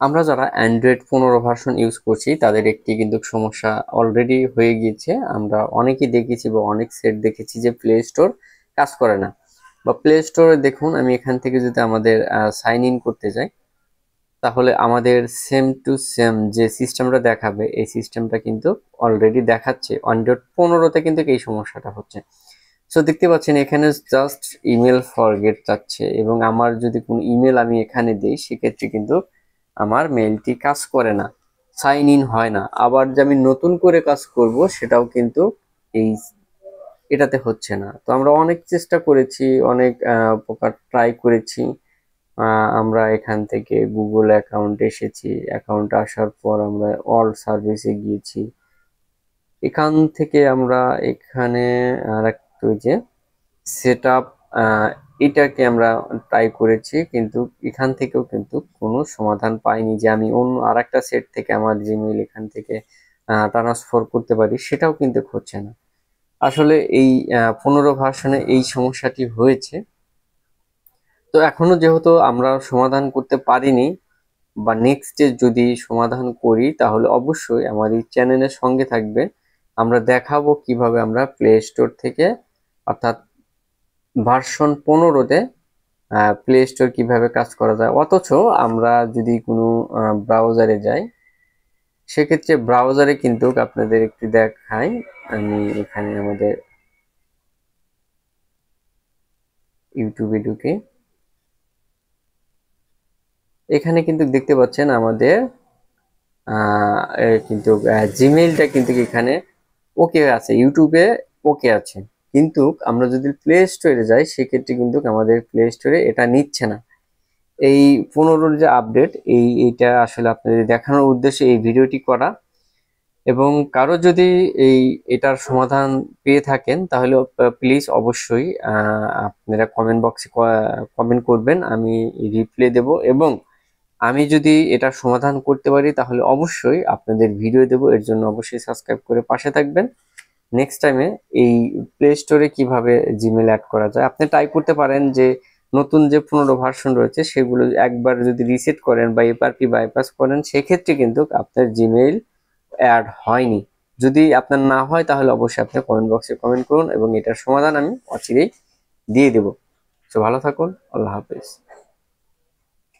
আমরা যারা Android 15 version use করছি তাদের একটি কিন্তু সমস্যা অলরেডি হয়ে গিয়েছে। আমরা অনেকেই দেখেছি বা অনেক সেট দেখেছি যে প্লে স্টোর কাজ করে না, বা প্লে স্টোরে দেখুন আমি এখান থেকে যদি আমাদের সাইন ইন করতে যাই, তাহলে আমাদের সেম টু সেম যে সিস্টেমটা দেখাবে এই সিস্টেমটা কিন্তু অলরেডি দেখাচ্ছে। অ্যান্ড্রয়েড 15-তে কিন্তু এই সমস্যাটা হচ্ছে। সো দেখতে পাচ্ছেন এখানে জাস্ট ইমেল ফরগেট চাচ্ছে, এবং আমার যদি কোনো ইমেল আমি এখানে দিই সেক্ষেত্রে কিন্তু আমার মেইলটি কাজ করে না, সাইন ইন হয় না। আবার যে আমি নতুন করে কাজ করব সেটাও কিন্তু এই এটাতে হচ্ছে না। তো আমরা অনেক চেষ্টা করেছি, অনেক প্রকার ট্রাই করেছি। আমরা এখান থেকে গুগল অ্যাকাউন্ট এসেছি, অ্যাকাউন্ট আসার পর আমরা অল সার্ভিসে গিয়েছি। এখান থেকে আমরা এখানে আর একটু যে সেট আপ, এটাকে আমরা ট্রাই করেছি, কিন্তু এখান থেকেও কিন্তু কোনো সমাধান পাইনি যে আমি অন্য আর একটা সেট থেকে আমার জিমেইল এখান থেকে ট্রান্সফার করতে পারি, সেটাও কিন্তু হচ্ছে না। আসলে এই 15 ভার্সনে এই সমস্যাটি হয়েছে। তো এখনো যেহেতু আমরা সমাধান করতে পারিনি, বা নেক্সটে যদি সমাধান করি তাহলে অবশ্যই আমার এই চ্যানেলের সঙ্গে থাকবে। আমরা দেখাবো কিভাবে আমরা প্লে স্টোর থেকে, অর্থাৎ ভার্সন 15-তে প্লে স্টোর কিভাবে কাজ করা যায়। অথচ আমরা যদি কোনো ব্রাউজারে যাই, সেক্ষেত্রে ব্রাউজারে কিন্তু আপনাদের একটু দেখাই। আমি এখানে আমাদের ইউটিউবে ঢুকে এখানে কিন্তু দেখতে পাচ্ছেন আমাদের কিন্তু জিমেইলটা কিন্তু এখানে ওকে আছে, ইউটিউবে ওকে আছে। কিন্তু আমরা যদি প্লে স্টোরে যাই সেক্ষেত্রে কিন্তু আমাদের প্লে স্টোরে এটা নিচ্ছে না। এই 15-র যে আপডেট, এইটা আসলে আপনাদের দেখানোর উদ্দেশ্যে এই ভিডিওটি করা। এবং কারো যদি এটার সমাধান পেয়ে থাকেন তাহলে প্লিজ অবশ্যই আপনারা কমেন্ট বক্সে কমেন্ট করবেন, আমি রিপ্লাই দেব। এবং আমি যদি এটার সমাধান করতে পারি তাহলে অবশ্যই আপনাদের ভিডিও দেব। এর জন্য অবশ্যই সাবস্ক্রাইব করে পাশে থাকবেন। নেক্সট টাইমে এই প্লে স্টোরে কিভাবে জিমেল অ্যাড করা যায় আপনি ট্রাই করতে পারেন। যে নতুন যে 15 ভার্সন রয়েছে সেগুলো একবার যদি রিসেট করেন বা এপারপি বাইপাস করেন সেক্ষেত্রে কিন্তু আপনার জিমেইল অ্যাড হয়নি। যদি আপনার না হয় তাহলে অবশ্যই আপনি কমেন্ট বক্সে কমেন্ট করুন এবং এটার সমাধান আমি অচিরেই দিয়ে দেব। তো ভালো থাকুন, আল্লাহ হাফেজ।